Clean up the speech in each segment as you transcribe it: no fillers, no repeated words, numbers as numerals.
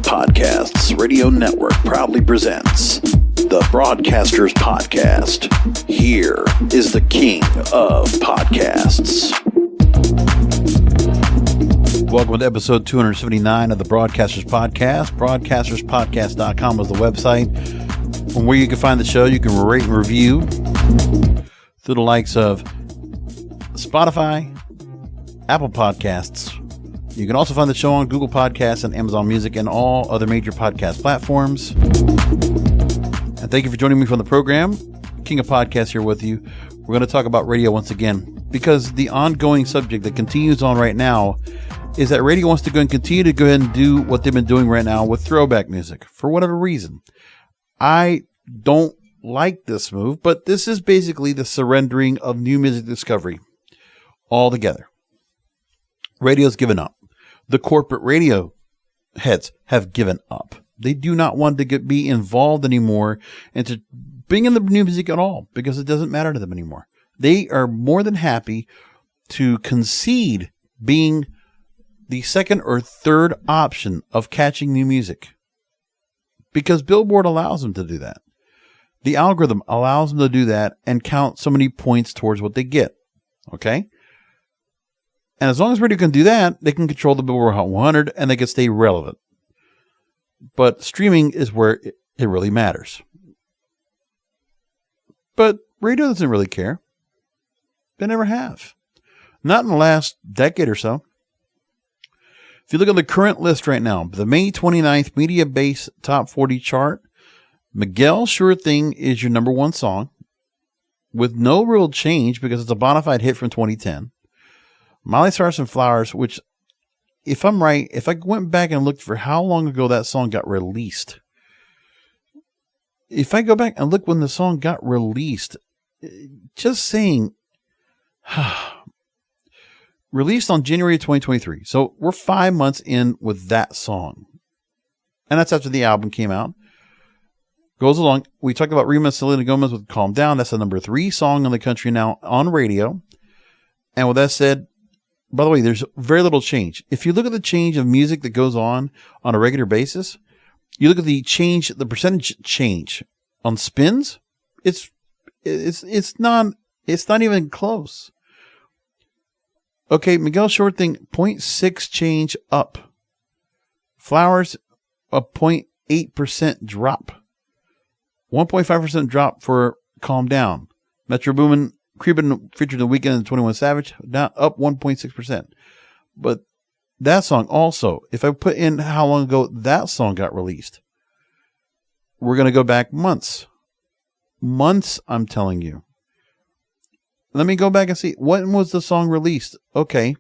Podcasts Radio Network proudly presents the Broadcasters Podcast. Here is the king of podcasts. Welcome to episode 279 of the Broadcasters Podcast. Broadcasterspodcast.com is the website from where you can find the show. You can rate and review through the likes of Spotify, Apple Podcasts. You can also find the show on Google Podcasts and Amazon Music and all other major podcast platforms. And thank you for joining me for the program. King of Podcasts here with you. We're going to talk about radio once again because the ongoing subject that continues on right now is that radio wants to go and continue to go ahead and do what they've been doing right now with throwback music for whatever reason. I don't like this move, but this is basically the surrendering of new music discovery altogether. Radio's given up. The corporate radio heads have given up. They do not want to be involved anymore and to bring in the new music at all because it doesn't matter to them anymore. They are more than happy to concede being the second or third option of catching new music because Billboard allows them to do that. The algorithm allows them to do that and count so many points towards what they get. Okay? And as long as radio can do that, they can control the Billboard Hot 100 and they can stay relevant. But streaming is where it really matters. But radio doesn't really care. They never have. Not in the last decade or so. If you look at the current list right now, the May 29th Media Base Top 40 chart, Miguel Sure Thing is your number one song with no real change because it's a bona fide hit from 2010. Miley Cyrus and Flowers, which, if I'm right, if I went back and looked for how long ago that song got released, if I go back and look when the song got released, just saying, released on January 2023. So we're 5 months in with that song. And that's after the album came out. Goes along. We talked about Rima Selena Gomez with Calm Down. That's the number 3 song in the country now on radio. And with that said, by the way, there's very little change. If you look at the change of music that goes on a regular basis, you look at the change, the percentage change on spins, it's not even close. Okay, Miguel Short Thing, 0.6 change up. Flowers, a 0.8% drop. 1.5% drop for Calm Down. Metro Boomin, Creepin' featured the Weeknd and 21 Savage, down up 1.6%. But that song also, if I put in how long ago that song got released, we're going to go back months. Months, I'm telling you. Let me go back and see. When was the song released? Okay.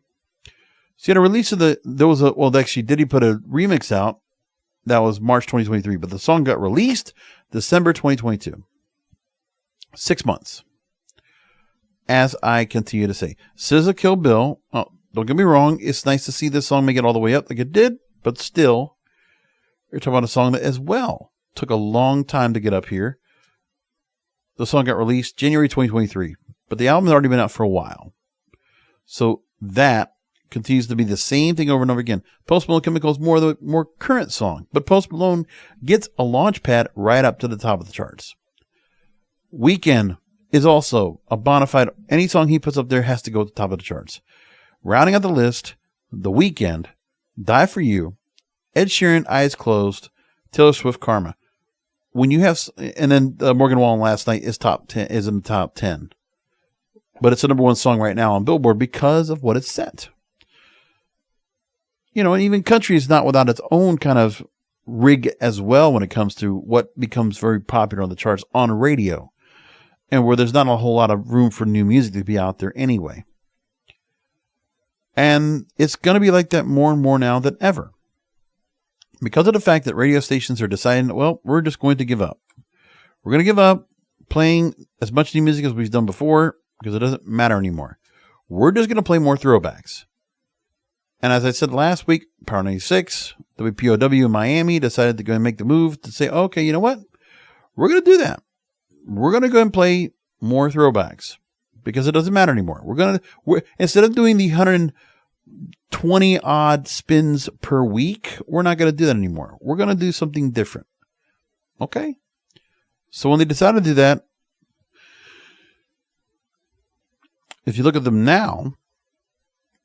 So you had a release of Diddy put a remix out. That was March 2023. But the song got released December 2022. 6 months. As I continue to say. SZA Kill Bill. Oh, don't get me wrong. It's nice to see this song make it all the way up like it did. But still, you're talking about a song that as well took a long time to get up here. The song got released January 2023. But the album has already been out for a while. So that continues to be the same thing over and over again. Post Malone Chemical is the more current song. But Post Malone gets a launch pad right up to the top of the charts. Weeknd is also a bona fide. Any song he puts up there has to go to the top of the charts. Rounding out the list, The Weeknd, Die For You, Ed Sheeran, Eyes Closed, Taylor Swift, Karma. When you have, and then Morgan Wallen Last Night is in the top 10. But it's the number one song right now on Billboard because of what it's set. You know, and even country is not without its own kind of rig as well when it comes to what becomes very popular on the charts on radio. And where there's not a whole lot of room for new music to be out there anyway. And it's going to be like that more and more now than ever. Because of the fact that radio stations are deciding, well, we're just going to give up. We're going to give up playing as much new music as we've done before because it doesn't matter anymore. We're just going to play more throwbacks. And as I said last week, Power 96, WPOW in Miami decided to go and make the move to say, okay, you know what? We're going to do that. We're going to go and play more throwbacks because it doesn't matter anymore. We're instead of doing the 20 odd spins per week. We're not going to do that anymore. We're going to do something different. Okay. So when they decided to do that, if you look at them now,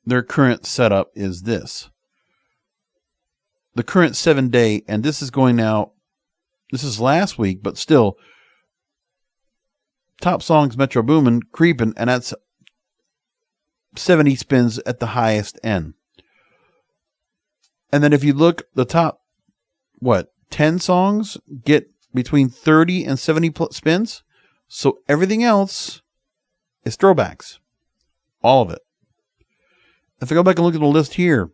their current setup is this. The current 7-day, and this is going now, this is last week, but still, top songs, Metro Boomin', creeping, and that's 70 spins at the highest end. And then if you look, the top, 10 songs get between 30 and 70 spins. So everything else is throwbacks. All of it. If I go back and look at the list here,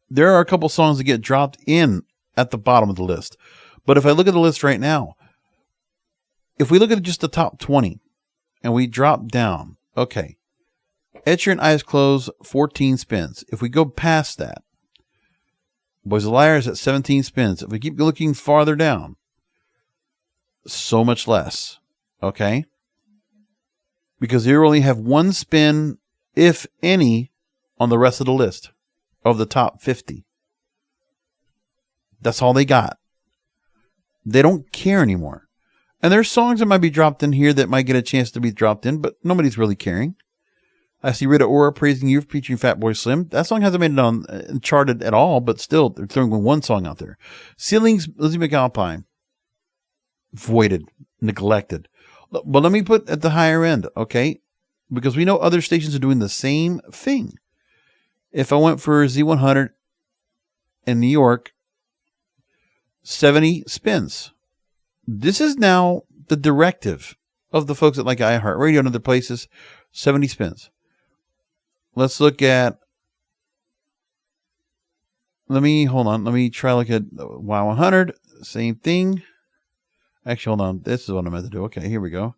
there are a couple songs that get dropped in at the bottom of the list. But if I look at the list right now, if we look at just the top 20 and we drop down, okay, Ed Sheeran, Eyes Closed, 14 spins. If we go past that, Boys of Liars at 17 spins. If we keep looking farther down, so much less, okay? Because you only have one spin, if any, on the rest of the list of the top 50. That's all they got. They don't care anymore. And there's songs that might be dropped in here that might get a chance to be dropped in, but nobody's really caring. I see Rita Ora Praising You featuring Fatboy Slim. That song hasn't made it on charted at all, but still, they're throwing one song out there. Ceilings, Lizzie McAlpine. Voided, neglected. But let me put at the higher end, okay? Because we know other stations are doing the same thing. If I went for Z100 in New York, 70 spins. This is now the directive of the folks at like iHeartRadio and other places, 70 spins. Let's look at, let me try look at Wow 100, same thing. Actually, hold on, this is what I meant to do. Okay, here we go.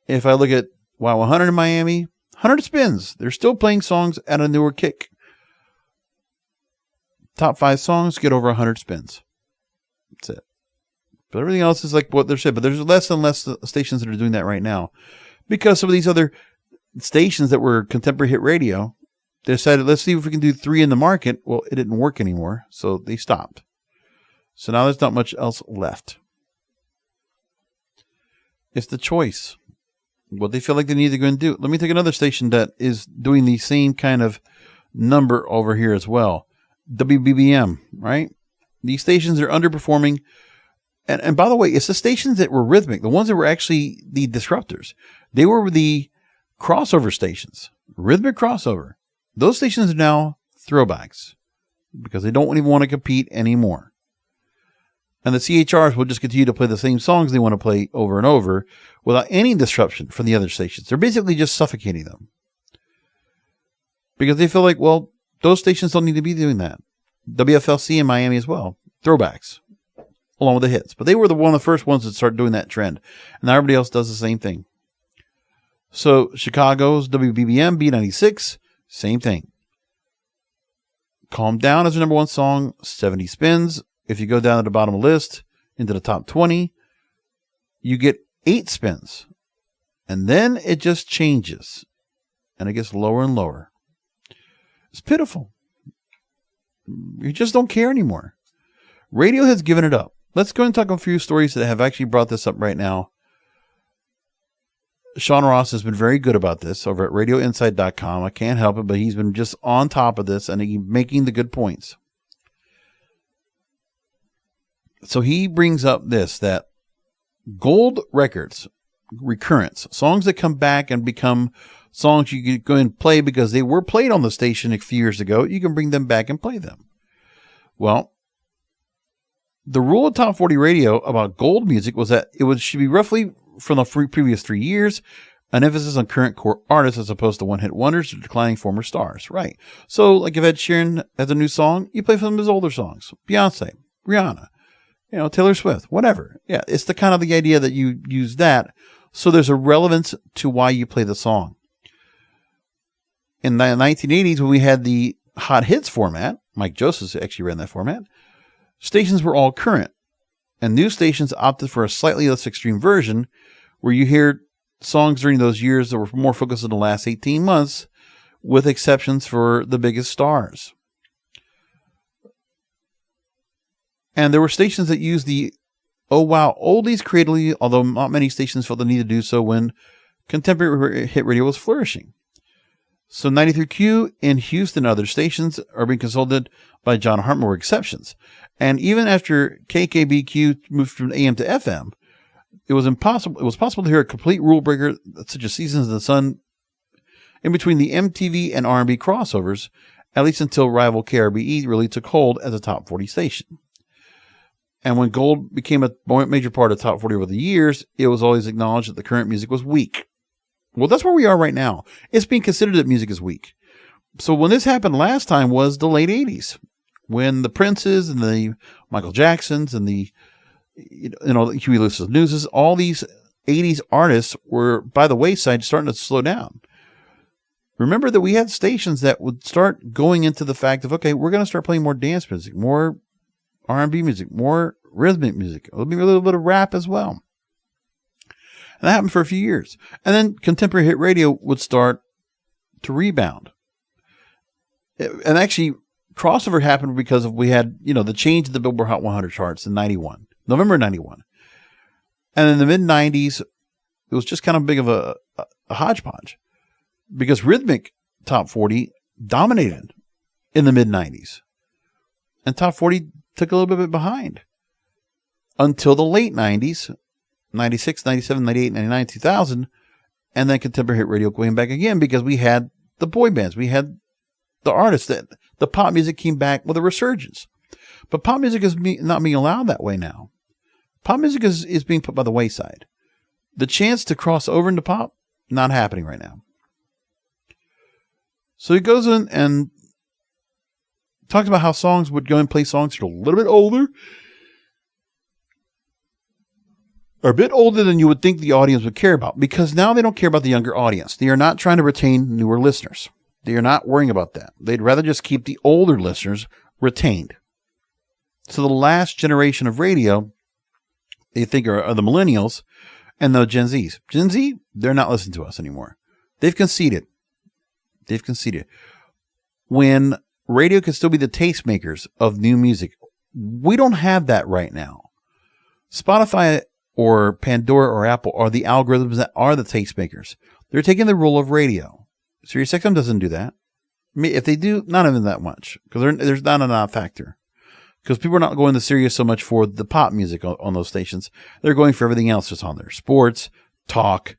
If I look at Wow 100 in Miami, 100 spins. They're still playing songs at a newer kick. Top 5 songs get over 100 spins. That's it. But everything else is like what they're saying. But there's less and less stations that are doing that right now. Because some of these other stations that were contemporary hit radio, they decided, let's see if we can do 3 in the market. Well, it didn't work anymore. So they stopped. So now there's not much else left. It's the choice. What they feel like they need to go and do. Let me take another station that is doing the same kind of number over here as well. WBBM, right? These stations are underperforming. And by the way, it's the stations that were rhythmic, the ones that were actually the disruptors. They were the crossover stations, rhythmic crossover. Those stations are now throwbacks because they don't even want to compete anymore. And the CHRs will just continue to play the same songs they want to play over and over without any disruption from the other stations. They're basically just suffocating them because they feel like, well, those stations don't need to be doing that. WFLC in Miami as well, throwbacks along with the hits. But they were one of the first ones that started doing that trend. And now everybody else does the same thing. So Chicago's WBBM, B96, same thing. Calm Down is the number 1 song, 70 spins. If you go down to the bottom of the list into the top 20, you get 8 spins. And then it just changes. And it gets lower and lower. It's pitiful. You just don't care anymore. Radio has given it up. Let's go and talk a few stories that have actually brought this up right now. Sean Ross has been very good about this over at radioinside.com. I can't help it, but he's been just on top of this and he's making the good points. So he brings up this, that gold records, recurrence, songs that come back and become songs you can go and play because they were played on the station a few years ago, you can bring them back and play them. Well, the rule of Top 40 Radio about gold music was that it should be roughly from the previous 3 years, an emphasis on current core artists as opposed to one-hit wonders or declining former stars. Right. So, like if Ed Sheeran has a new song, you play some of his older songs. Beyonce, Rihanna, Taylor Swift, whatever. Yeah, it's the kind of the idea that you use that. So there's a relevance to why you play the song. In the 1980s, when we had the hot hits format, Mike Joseph actually ran that format, stations were all current. And new stations opted for a slightly less extreme version where you hear songs during those years that were more focused on the last 18 months, with exceptions for the biggest stars. And there were stations that used the "Oh Wow Oldies" creatively, although not many stations felt the need to do so when contemporary hit radio was flourishing. So 93Q in Houston and other stations are being consulted by John Hartman were exceptions. And even after KKBQ moved from AM to FM, it was possible to hear a complete rule breaker such as Seasons of the Sun in between the MTV and R&B crossovers, at least until rival KRBE really took hold as a top 40 station. And when gold became a major part of top 40 over the years, it was always acknowledged that the current music was weak. Well, that's where we are right now. It's being considered that music is weak. So when this happened last time was the late 80s, when the Princes and the Michael Jacksons and the Huey Lewis Newses, all these 80s artists were by the wayside, starting to slow down. Remember that we had stations that would start going into the fact of, okay, we're going to start playing more dance music, more R&B music, more rhythmic music. There'll be a little bit of rap as well. And that happened for a few years. And then contemporary hit radio would start to rebound. And actually, crossover happened because we had, the change of the Billboard Hot 100 charts in November 91. And in the mid-90s, it was just kind of big of a hodgepodge because rhythmic top 40 dominated in the mid-90s. And top 40 took a little bit behind until the late 90s, 96, 97, 98, 99, 2000, and then contemporary hit radio going back again because we had the boy bands. We had the artists that the pop music came back with a resurgence. But pop music is not being allowed that way now. Pop music is being put by the wayside. The chance to cross over into pop, not happening right now. So he goes in and talks about how songs would go and play songs that are a little bit older, or a bit older than you would think the audience would care about, because now they don't care about the younger audience. They are not trying to retain newer listeners. They are not worrying about that. They'd rather just keep the older listeners retained. So the last generation of radio, they think are the millennials and the Gen Zs. Gen Z, they're not listening to us anymore. They've conceded. When radio can still be the tastemakers of new music, we don't have that right now. Spotify or Pandora or Apple are the algorithms that are the tastemakers. They're taking the role of radio. SiriusXM doesn't do that. I mean, if they do, not even that much, because there's not enough factor. Because people are not going to Sirius so much for the pop music on those stations. They're going for everything else that's on there. Sports, talk,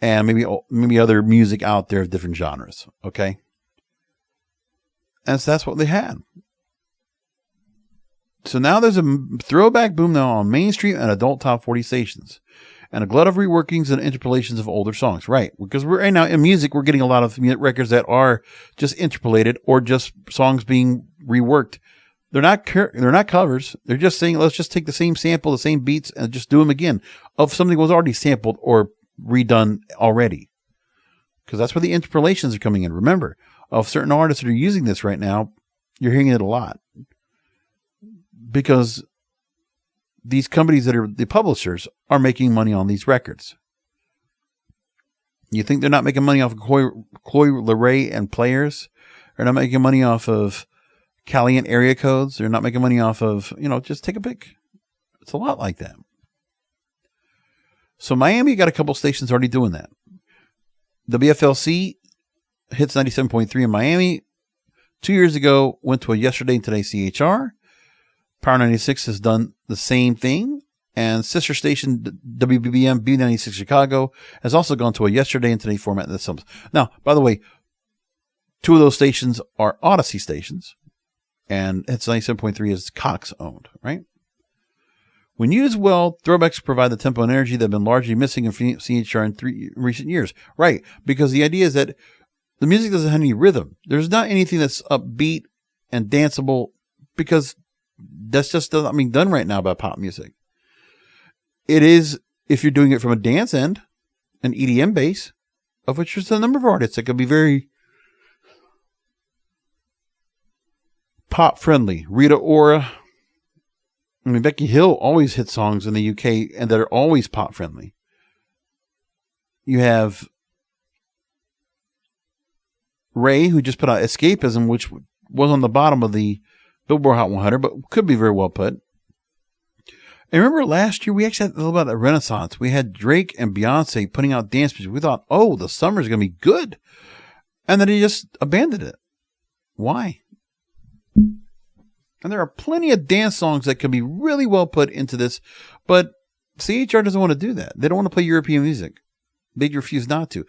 and maybe other music out there of different genres. Okay? And so that's what they had. So now there's a throwback boom now on mainstream and adult top 40 stations. And a glut of reworkings and interpolations of older songs. Right. Because right now in music, we're getting a lot of records that are just interpolated or just songs being reworked. They're not covers. They're just saying, let's just take the same sample, the same beats, and just do them again of something that was already sampled or redone already. Because that's where the interpolations are coming in. Remember, of certain artists that are using this right now, you're hearing it a lot. Because these companies that are the publishers are making money on these records. You think they're not making money off of Coy Leray and Players? They're not making money off of Caliant area codes? They're not making money off of, just take a pick. It's a lot like that. So Miami got a couple stations already doing that. WFLC hits 97.3 in Miami. 2 years ago, went to a Yesterday and Today CHR. Power 96 has done the same thing. And sister station WBBM B96 Chicago has also gone to a Yesterday and Today format. Now, by the way, two of those stations are Odyssey stations. And it's 97.3 is Cox owned, right? When used well, throwbacks provide the tempo and energy that have been largely missing in CHR in recent years. Right, because the idea is that the music doesn't have any rhythm. There's not anything that's upbeat and danceable because that's just not being done right now by pop music. It is, if you're doing it from a dance end, an EDM base, of which there's a number of artists that could be very pop friendly. Rita Ora. Becky Hill always hits songs in the UK and that are always pop friendly. You have Ray, who just put out Escapism, which was on the bottom of the Billboard Hot 100, but could be very well put. And remember last year, we actually had a little bit of a renaissance. We had Drake and Beyonce putting out dance music. We thought, oh, the summer's going to be good. And then he just abandoned it. Why? And there are plenty of dance songs that could be really well put into this, but CHR doesn't want to do that. They don't want to play European music. They refuse not to.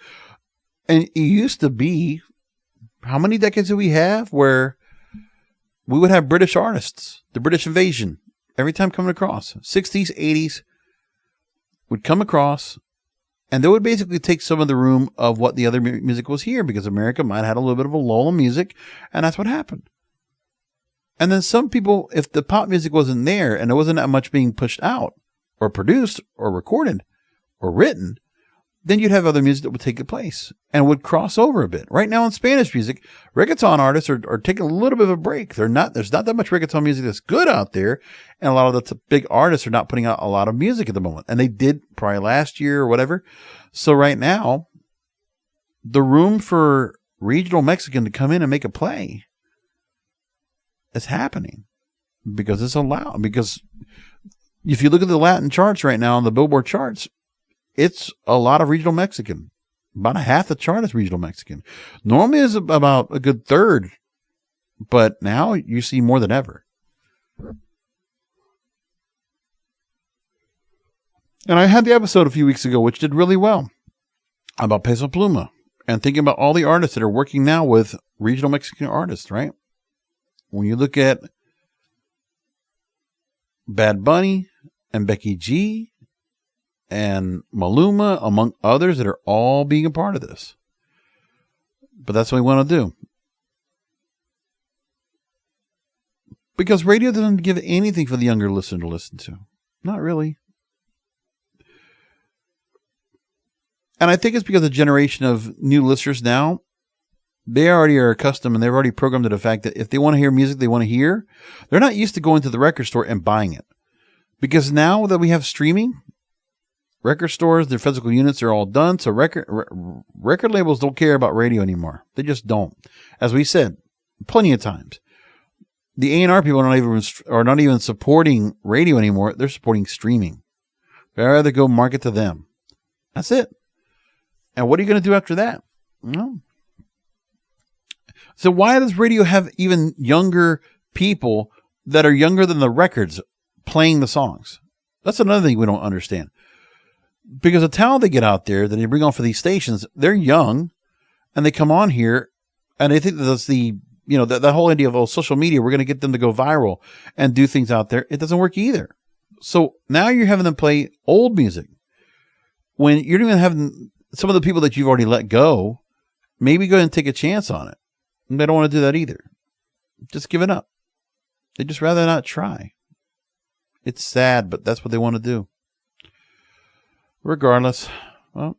And it used to be, how many decades do we have where we would have British artists, the British invasion, every time coming across, 60s, 80s, would come across, and they would basically take some of the room of what the other music was here, because America might have had a little bit of a lull in music, and that's what happened. And then some people, if the pop music wasn't there, and there wasn't that much being pushed out, or produced, or recorded, or written, then you'd have other music that would take the place, and would cross over a bit. Right now in Spanish music, reggaeton artists are taking a little bit of a break. There's not that much reggaeton music that's good out there, and a lot of the big artists are not putting out a lot of music at the moment. And they did probably last year or whatever. So right now, the room for regional Mexican to come in and make a play is happening because it's allowed. Because if you look at the Latin charts right now on the Billboard charts, it's a lot of regional Mexican. About a half the chart is regional Mexican. Normally is about a good third, but now you see more than ever. And I had the episode a few weeks ago, which did really well, about Peso Pluma, and thinking about all the artists that are working now with regional Mexican artists, right? When you look at Bad Bunny and Becky G and Maluma, among others, that are all being a part of this. But that's what we want to do. Because radio doesn't give anything for the younger listener to listen to. Not really. And I think it's because the generation of new listeners now, they already are accustomed and they've already programmed to the fact that if they want to hear music they want to hear, they're not used to going to the record store and buying it. Because now that we have streaming, record stores, their physical units are all done. So record labels don't care about radio anymore. They just don't. As we said plenty of times, the A&R people are not even supporting radio anymore. They're supporting streaming. They'd rather go market to them. That's it. And what are you going to do after that? No. So why does radio have even younger people that are younger than the records playing the songs? That's another thing we don't understand. Because the talent they get out there that they bring on for these stations, they're young and they come on here and they think that that's that whole idea of social media, we're going to get them to go viral and do things out there. It doesn't work either. So now you're having them play old music when you're even having some of the people that you've already let go, maybe go ahead and take a chance on it. And they don't want to do that either. Just give it up. They'd just rather not try. It's sad, but that's what they want to do. Regardless, well,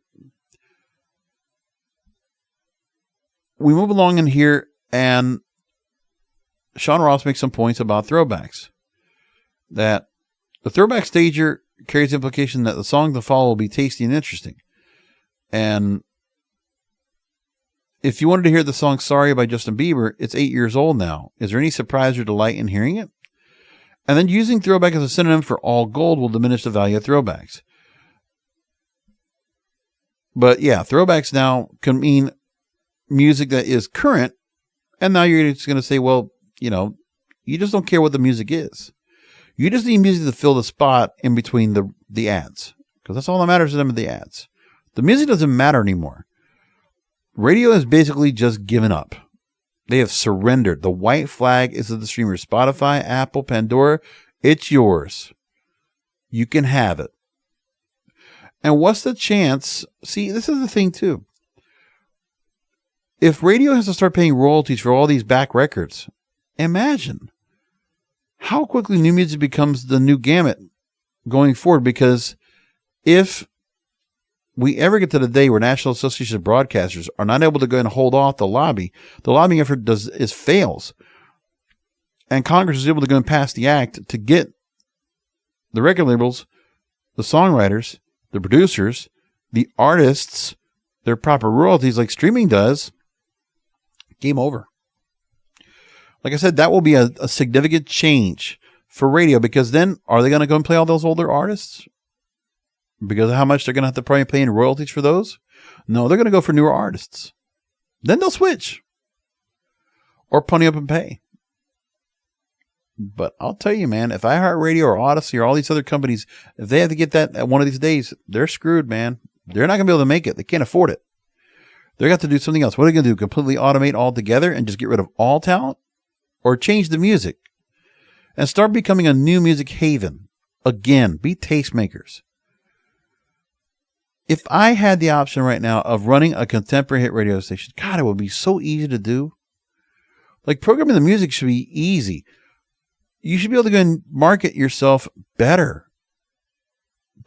we move along in here, and Sean Ross makes some points about throwbacks. That the throwback stager carries the implication that the song to follow will be tasty and interesting. And if you wanted to hear the song Sorry by Justin Bieber, it's 8 years old now. Is there any surprise or delight in hearing it? And then using throwback as a synonym for all gold will diminish the value of throwbacks. But yeah, throwbacks now can mean music that is current. And now you're just going to say, well, you just don't care what the music is. You just need music to fill the spot in between the ads. Because that's all that matters to them, are the ads. The music doesn't matter anymore. Radio has basically just given up. They have surrendered. The white flag is of the streamers. Spotify, Apple, Pandora. It's yours. You can have it. And what's the chance? See, this is the thing too. If radio has to start paying royalties for all these back records, imagine how quickly new music becomes the new gamut going forward. Because if we ever get to the day where National Association of Broadcasters are not able to go and hold off the lobbying effort fails. And Congress is able to go and pass the act to get the record labels, the songwriters, the producers, the artists their proper royalties like streaming does, game over. Like I said, that will be a significant change for radio, because then are they going to go and play all those older artists? Because of how much they're going to have to probably pay in royalties for those? No, they're going to go for newer artists. Then they'll switch. Or pony up and pay. But I'll tell you, man, if iHeartRadio or Odyssey or all these other companies, if they have to get that at one of these days, they're screwed, man. They're not going to be able to make it. They can't afford it. They're going to have to do something else. What are they going to do? Completely automate altogether and just get rid of all talent? Or change the music and start becoming a new music haven? Again, be tastemakers. If I had the option right now of running a contemporary hit radio station, God, it would be so easy to do. Like, programming the music should be easy. You should be able to go and market yourself better.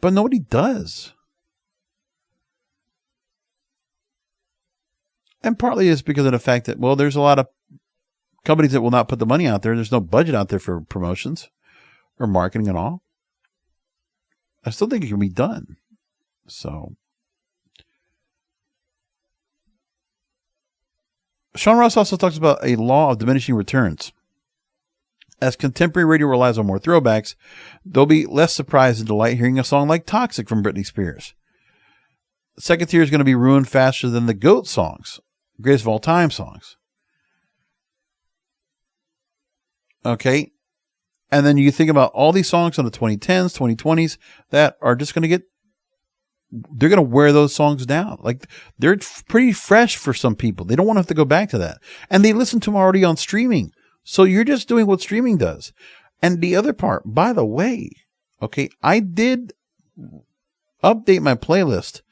But nobody does. And partly it's because of the fact that, well, there's a lot of companies that will not put the money out there. There's no budget out there for promotions or marketing and all. I still think it can be done. So, Sean Ross also talks about a law of diminishing returns. As contemporary radio relies on more throwbacks, they'll be less surprised and delight hearing a song like Toxic from Britney Spears. The second tier is going to be ruined faster than the GOAT songs, greatest of all time songs. Okay. And then you think about all these songs on the 2010s, 2020s that are just going to get, they're going to wear those songs down. Like, they're pretty fresh for some people. They don't want to have to go back to that. And they listen to them already on streaming. So you're just doing what streaming does. And the other part, by the way, okay, I did update my playlist,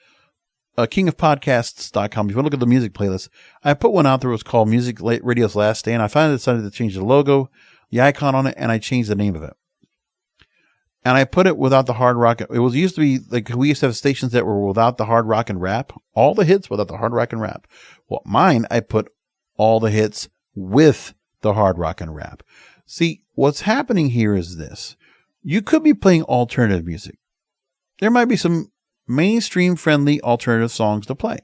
kingofpodcasts.com. If you want to look at the music playlist, I put one out there. It was called Music Radio's Last Stand. I finally decided to change the logo, the icon on it, and I changed the name of it. And I put it without the hard rock. It was used to be like, we used to have stations that were without the hard rock and rap, all the hits without the hard rock and rap. Well, mine, I put all the hits with the hard rock and rap. See, what's happening here is this. You could be playing alternative music. There might be some mainstream friendly alternative songs to play.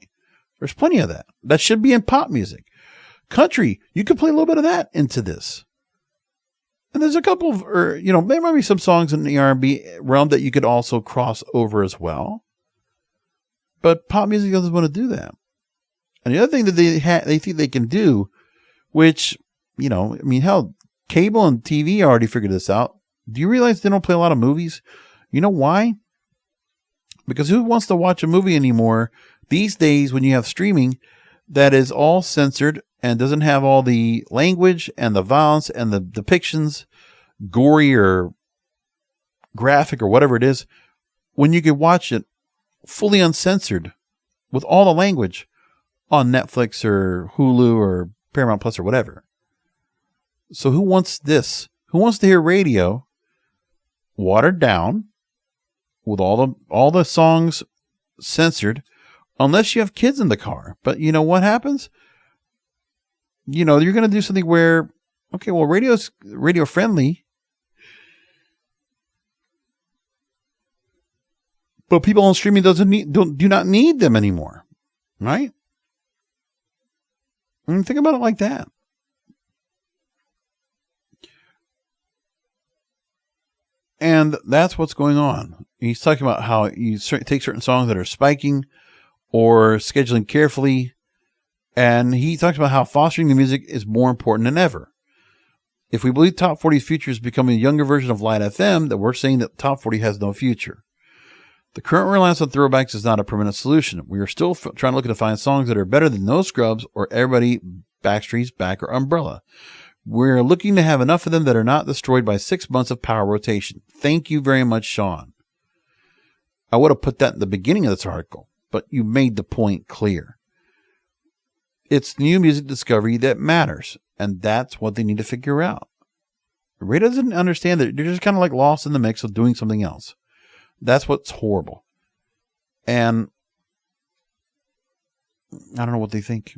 There's plenty of that. That should be in pop music. Country, you could play a little bit of that into this. And there's a couple of, there might be some songs in the R&B realm that you could also cross over as well. But pop music doesn't want to do that. And the other thing that they think they can do, which, hell, cable and TV already figured this out. Do you realize they don't play a lot of movies? You know why? Because who wants to watch a movie anymore these days when you have streaming that is all censored and doesn't have all the language and the violence and the depictions, gory or graphic or whatever it is, when you can watch it fully uncensored with all the language on Netflix or Hulu or Paramount Plus or whatever. So who wants this? Who wants to hear radio watered down with all the songs censored, unless you have kids in the car? But you know what happens? You're going to do something where, okay, well, radio's radio friendly, but people on streaming do not need them anymore, right? And think about it like that. And that's what's going on. He's talking about how you take certain songs that are spiking or scheduling carefully. And he talks about how fostering the music is more important than ever. If we believe Top 40's future is becoming a younger version of Light FM, then we're saying that Top 40 has no future. The current reliance on throwbacks is not a permanent solution. We are still trying to look to find songs that are better than No Scrubs or Everybody, Backstreet's Back, or Umbrella. We're looking to have enough of them that are not destroyed by 6 months of power rotation. Thank you very much, Sean. I would have put that in the beginning of this article, but you made the point clear. It's new music discovery that matters, and that's what they need to figure out. Radio doesn't understand that. They're just kind of like lost in the mix of doing something else. That's what's horrible. And I don't know what they think.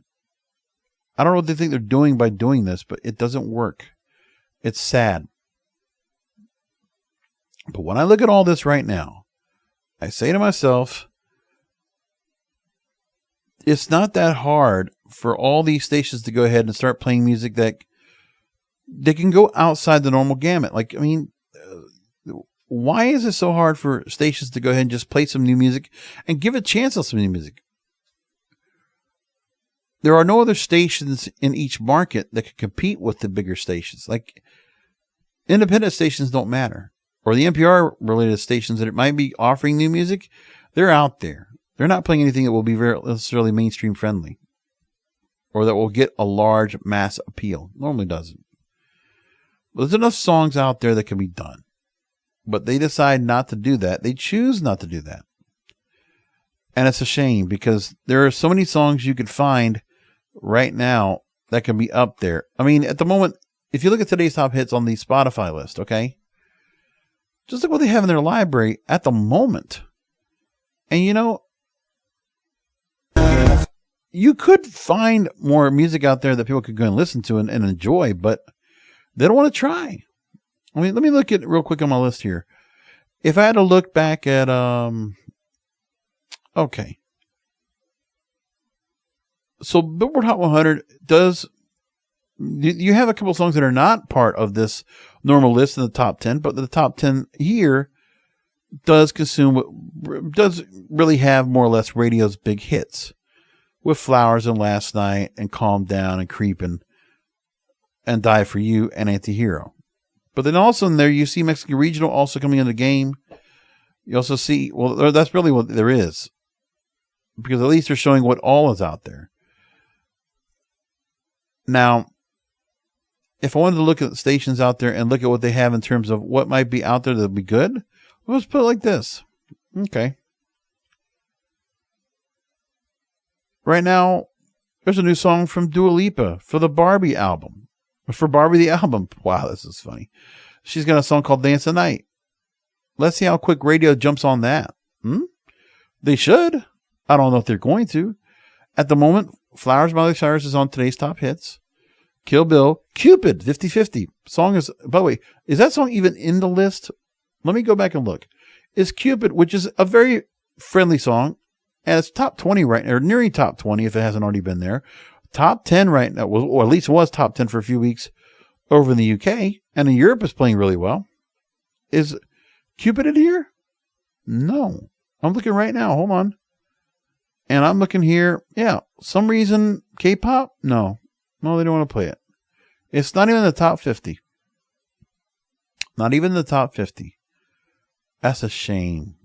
I don't know what they think they're doing by doing this, but it doesn't work. It's sad. But when I look at all this right now, I say to myself, it's not that hard for all these stations to go ahead and start playing music that they can go outside the normal gamut. Like, I mean, why is it so hard for stations to go ahead and just play some new music and give a chance on some new music? There are no other stations in each market that can compete with the bigger stations. Like, independent stations don't matter. Or the NPR related stations that it might be offering new music, they're out there. They're not playing anything that will be very necessarily mainstream friendly or that will get a large mass appeal. Normally doesn't. But there's enough songs out there that can be done. But they decide not to do that. They choose not to do that. And it's a shame because there are so many songs you could find right now that can be up there. I mean, at the moment, if you look at today's top hits on the Spotify list, okay? Just look what they have in their library at the moment. And you know, you could find more music out there that people could go and listen to and enjoy, but they don't want to try. I mean, let me look at real quick on my list here. If I had to look back at, okay. So Billboard Hot 100 does, you have a couple songs that are not part of this normal list in the top 10, but the top 10 here does really have more or less radio's big hits with Flowers and Last Night and Calm Down and Creepin' and Die For You and Antihero. But then also in there, you see Mexican Regional also coming in the game. You also see, well, that's really what there is. Because at least they're showing what all is out there. Now, if I wanted to look at the stations out there and look at what they have in terms of what might be out there that would be good, let's put it like this. Okay. Right now, there's a new song from Dua Lipa for the Barbie album. For Barbie the album. Wow, this is funny. She's got a song called Dance the Night. Let's see how quick radio jumps on that. They should. I don't know if they're going to. At the moment, Flowers by Miley Cyrus is on today's top hits. Kill Bill, Cupid, 50-50. Song is, by the way, is that song even in the list? Let me go back and look. Is Cupid, which is a very friendly song, and it's top 20 right now, or nearing top 20 if it hasn't already been there. Top 10 right now, or at least was top 10 for a few weeks over in the UK, and in Europe is playing really well. Is Cupid in here? No. I'm looking right now. Hold on. And I'm looking here. Yeah. Some reason K-pop? No. No, they don't want to play it. It's not even in the top 50. Not even in the top 50. That's a shame.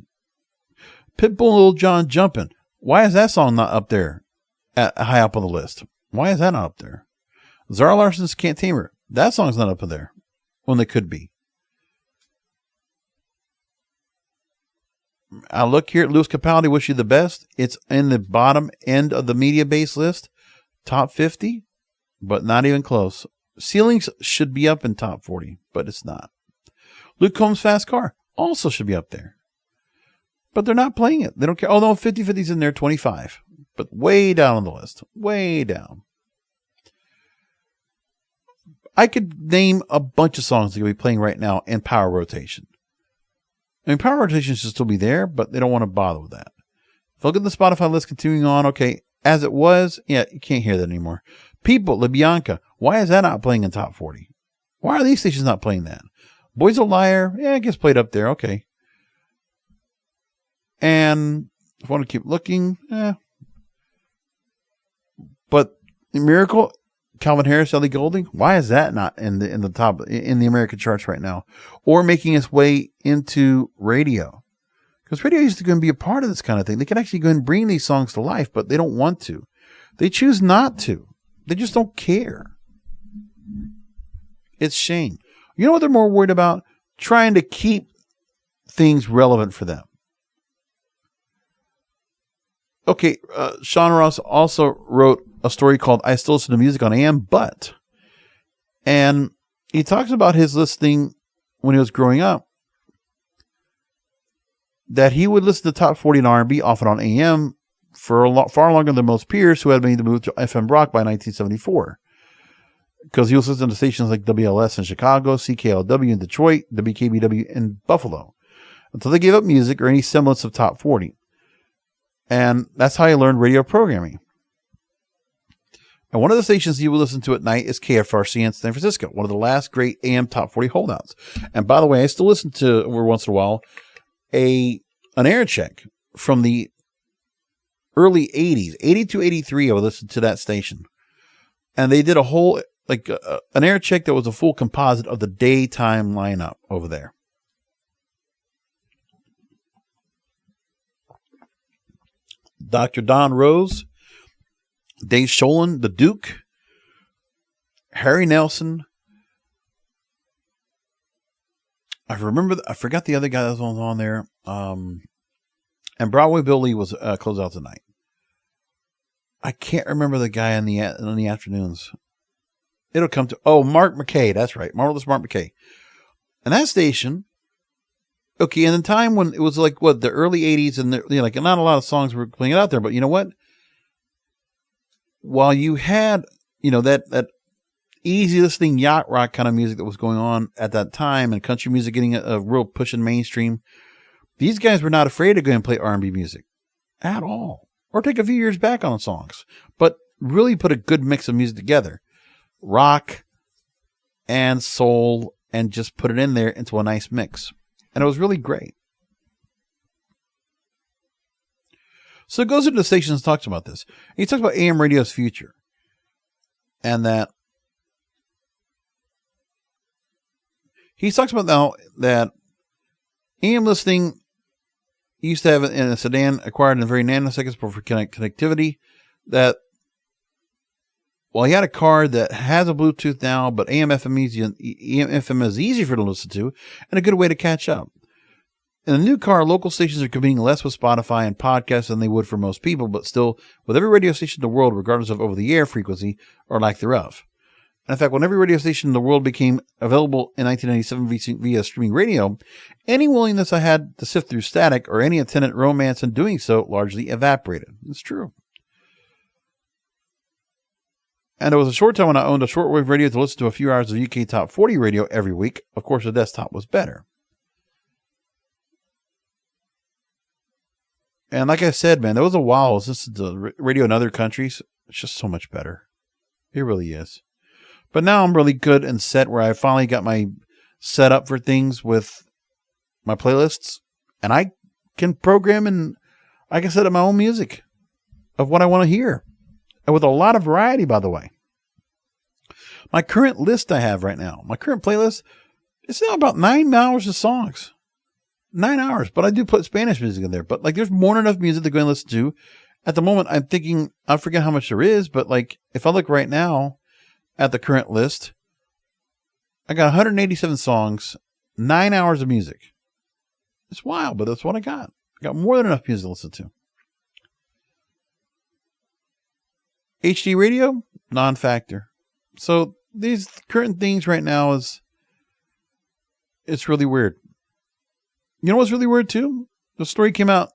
Pitbull and Lil Jon Jumpin'. Why is that song not up there? High up on the list. Why is that not up there? Zara Larson's Can't Tame Her. That song's not up there when they could be. I look here at Louis Capaldi, Wish You the Best. It's in the bottom end of the media base list. Top 50, but not even close. Ceilings should be up in top 40, but it's not. Luke Combs' Fast Car also should be up there. But they're not playing it. They don't care. Oh, no, 50-50's in there, 25. But way down on the list. Way down. I could name a bunch of songs that could be playing right now in power rotation. I mean, power rotation should still be there, but they don't want to bother with that. If I look at the Spotify list continuing on, okay, as it was, yeah, you can't hear that anymore. People, LaBianca, why is that not playing in top 40? Why are these stations not playing that? Boy's a Liar, yeah, it gets played up there, okay. And if I want to keep looking, But Miracle, Calvin Harris, Ellie Goulding, why is that not in the top in the American charts right now, or making its way into radio? Because radio used to go and be a part of this kind of thing. They can actually go and bring these songs to life, but they don't want to. They choose not to. They just don't care. It's shame. You know what they're more worried about? Trying to keep things relevant for them. Okay, Sean Ross also wrote a story called I Still Listen to Music on AM, But. And he talks about his listening when he was growing up, that he would listen to top 40 and R&B often on AM for far longer than most peers who had made the move to FM rock by 1974. Because he was listening to stations like WLS in Chicago, CKLW in Detroit, WKBW in Buffalo, until they gave up music or any semblance of top 40. And that's how he learned radio programming. And one of the stations you will listen to at night is KFRC in San Francisco, one of the last great AM top 40 holdouts. And by the way, I still listen to, every once in a while, an air check from the early 80s, 82, 83. I would listen to that station. And they did a whole, an air check that was a full composite of the daytime lineup over there. Dr. Don Rose, Dave Sholin, the Duke, Harry Nelson. I forgot the other guy that was on there. And Broadway Bill Lee was closed out tonight. I can't remember the guy in the afternoons. It'll come to Mark McKay. That's right, Marvelous Mark McKay. And that station. Okay, in the time when it was the early 80s, and not a lot of songs were playing out there, but you know what? While you had, that easy listening yacht rock kind of music that was going on at that time, and country music getting a real push in mainstream, these guys were not afraid to go and play R&B music at all, or take a few years back on songs, but really put a good mix of music together, rock and soul, and just put it in there into a nice mix. And it was really great. So it goes into the stations and talks about this. He talks about AM radio's future. And that he talks about now that AM listening used to have in a sedan acquired in very nanoseconds for connectivity. That while he had a car that has a Bluetooth now, but AM FM is easy for it to listen to and a good way to catch up. In the new car, local stations are competing less with Spotify and podcasts than they would for most people, but still with every radio station in the world, regardless of over-the-air frequency or lack thereof. And in fact, when every radio station in the world became available in 1997 via streaming radio, any willingness I had to sift through static or any attendant romance in doing so largely evaporated. It's true. And there was a short time when I owned a shortwave radio to listen to a few hours of UK Top 40 radio every week. Of course, the desktop was better. And like I said, man, there was a while I was listening to radio in other countries. It's just so much better. It really is. But now I'm really good and set where I finally got my setup for things with my playlists. And I can program and I can set up my own music of what I want to hear. And with a lot of variety, by the way. My current list I have right now, my current playlist, it's now about 9 hours of songs. 9 hours, but I do put Spanish music in there. But there's more than enough music to go and listen to. At the moment, I'm thinking, I forget how much there is, but if I look right now at the current list, I got 187 songs, 9 hours of music. It's wild, but that's what I got. I got more than enough music to listen to. HD radio, non-factor. So these current things right now it's really weird. You know what's really weird too? The story came out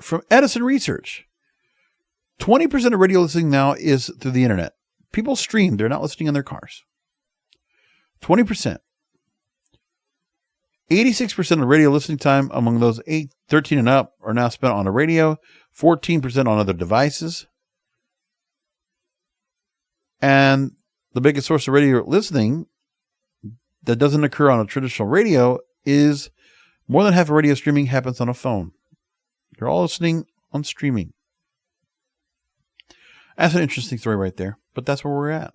from Edison Research. 20% of radio listening now is through the internet. People stream. They're not listening in their cars. 20%. 86% of radio listening time among those 13 and up are now spent on the radio. 14% on other devices. And the biggest source of radio listening that doesn't occur on a traditional radio is more than half of radio streaming happens on a phone. You're all listening on streaming. That's an interesting story right there, but that's where we're at.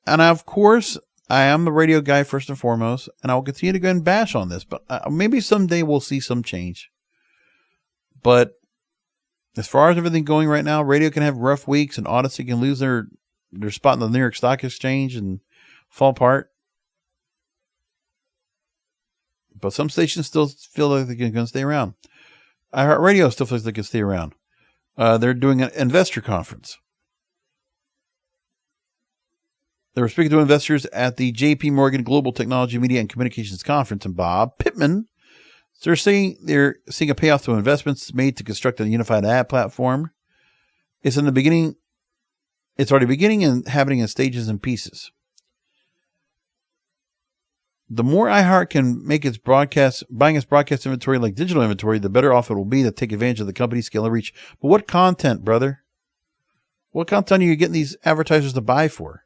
And of course, I am the radio guy first and foremost, and I will continue to go and bash on this, but maybe someday we'll see some change. But as far as everything going right now, radio can have rough weeks, and Odyssey can lose their spot in the New York Stock Exchange and fall apart. But some stations still feel like they're going to stay around. iHeartRadio still feels like they can stay around. They're doing an investor conference. They were speaking to investors at the J.P. Morgan Global Technology, Media, and Communications Conference, and Bob Pittman. So they're seeing a payoff to investments made to construct a unified ad platform. It's in the beginning. It's already beginning and happening in stages and pieces. The more iHeart can make buying its broadcast inventory like digital inventory, the better off it will be to take advantage of the company's scale and reach. But what content, brother? What content are you getting these advertisers to buy for?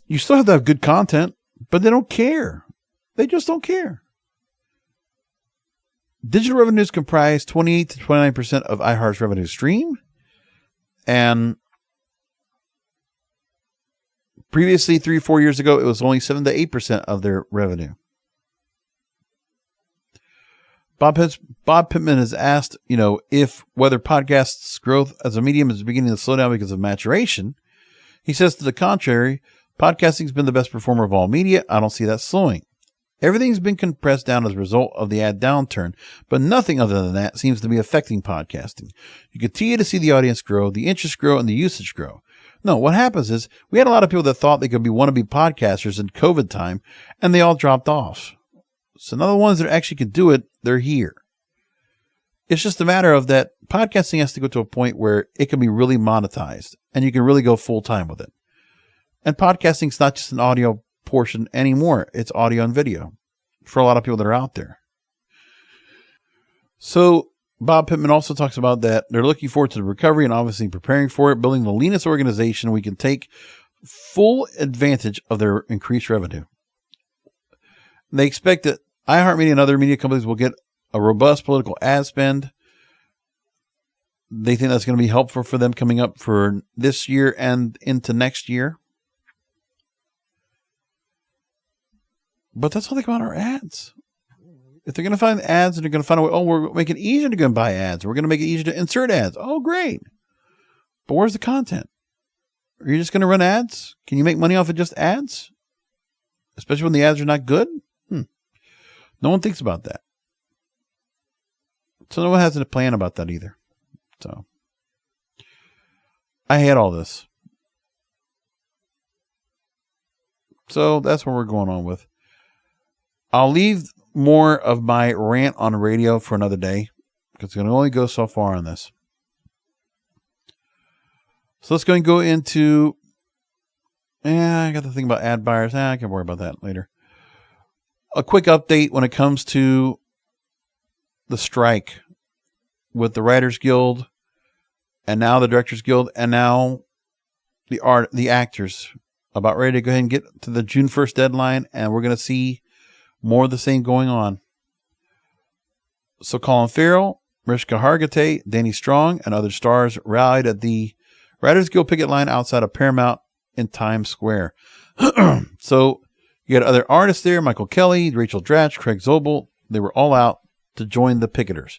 You still have to have good content, but they don't care. They just don't care. Digital revenues comprise 28 to 29% of iHeart's revenue stream. And previously, 3-4 years ago, it was only 7 to 8% of their revenue. Bob Pittman is asked, if whether podcasts' growth as a medium is beginning to slow down because of maturation. He says to the contrary, podcasting's been the best performer of all media. I don't see that slowing. Everything's been compressed down as a result of the ad downturn, but nothing other than that seems to be affecting podcasting. You continue to see the audience grow, the interest grow, and the usage grow. No, what happens is we had a lot of people that thought they could be wannabe podcasters in COVID time, and they all dropped off. So now the ones that actually can do it, they're here. It's just a matter of that podcasting has to go to a point where it can be really monetized and you can really go full time with it. And podcasting is not just an audio portion anymore. It's audio and video for a lot of people that are out there. So Bob Pittman also talks about that they're looking forward to the recovery and obviously preparing for it, building the leanest organization we can take full advantage of their increased revenue. They expect that iHeartMedia and other media companies will get a robust political ad spend. They think that's going to be helpful for them coming up for this year and into next year. But that's how they come out our ads. If they're going to find ads and they're going to find a way, we're making it easier to go and buy ads. We're going to make it easier to insert ads. Oh, great. But where's the content? Are you just going to run ads? Can you make money off of just ads? Especially when the ads are not good? No one thinks about that. So no one has a plan about that either. So I hate all this. So that's what we're going on with. I'll leave more of my rant on radio for another day because it's going to only go so far on this. So let's go and go into, I got to think about ad buyers. I can worry about that later. A quick update when it comes to the strike with the Writers Guild and now the Directors Guild and now the actors about ready to go ahead and get to the June 1st deadline, and we're going to see more of the same going on. So Colin Farrell, Mariska Hargitay, Danny Strong, and other stars rallied at the Writers Guild picket line outside of Paramount in Times Square. So you got other artists there, Michael Kelly, Rachel Dratch, Craig Zobel. They were all out to join the picketers.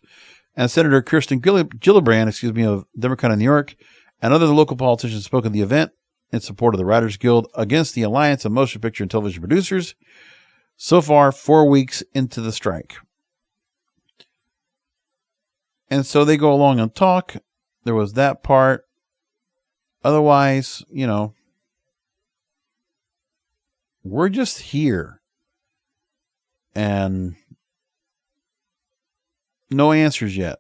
And Senator Kirsten Gillibrand, of Democrat of New York, and other local politicians spoke at the event in support of the Writers Guild against the Alliance of Motion Picture and Television Producers. So far, 4 weeks into the strike. And so they go along and talk. There was that part. Otherwise, we're just here. And no answers yet.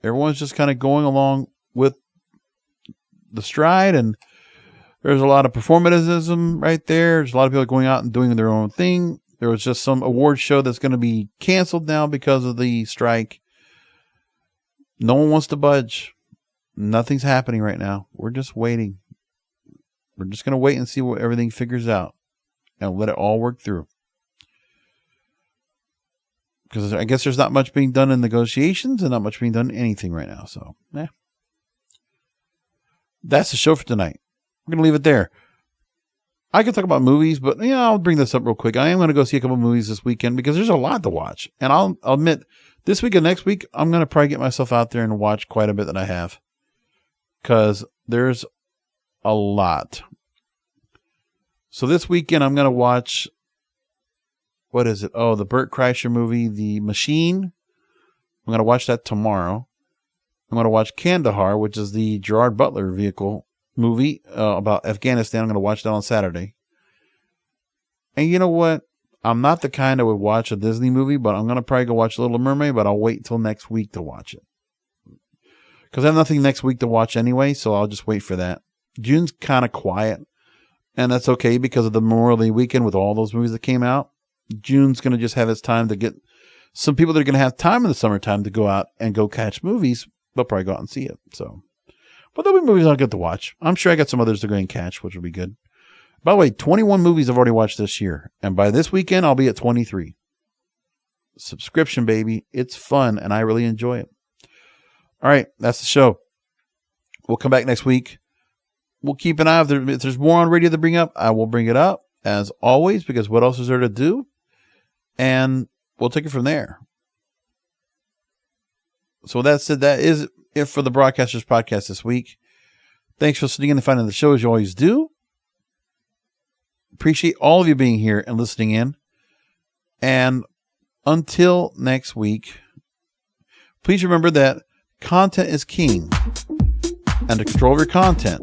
Everyone's just kind of going along with the stride, and there's a lot of performatism right there. There's a lot of people going out and doing their own thing. There was just some award show that's going to be canceled now because of the strike. No one wants to budge. Nothing's happening right now. We're just waiting. We're just going to wait and see what everything figures out and let it all work through. Because I guess there's not much being done in negotiations and not much being done in anything right now. So, that's the show for tonight. We're going to leave it there. I could talk about movies, but I'll bring this up real quick. I am going to go see a couple movies this weekend because there's a lot to watch. And I'll admit, this week and next week, I'm going to probably get myself out there and watch quite a bit that I have. Because there's a lot. So this weekend, I'm going to watch, what is it? Oh, the Burt Kreischer movie, The Machine. I'm going to watch that tomorrow. I'm going to watch Kandahar, which is the Gerard Butler vehicle movie about Afghanistan. I'm going to watch that on Saturday. And you know what? I'm not the kind that would watch a Disney movie, but I'm going to probably go watch Little Mermaid, but I'll wait till next week to watch it. Because I have nothing next week to watch anyway, so I'll just wait for that. June's kind of quiet, and that's okay because of the Memorial Day weekend with all those movies that came out. June's going to just have its time to get some people that are going to have time in the summertime to go out and go catch movies. They'll probably go out and see it. So But there'll be movies I'll get to watch. I'm sure I got some others to go and catch, which will be good. By the way, 21 movies I've already watched this year. And by this weekend, I'll be at 23. Subscription, baby. It's fun, and I really enjoy it. All right, that's the show. We'll come back next week. We'll keep an eye. If there's more on radio to bring up, I will bring it up, as always, because what else is there to do? And we'll take it from there. So with that said, that is it for the Broadcasters Podcast this week. Thanks for listening in and finding the show as you always do. Appreciate all of you being here and listening in. And until next week, please remember that content is king, and the control of your content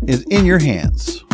is in your hands.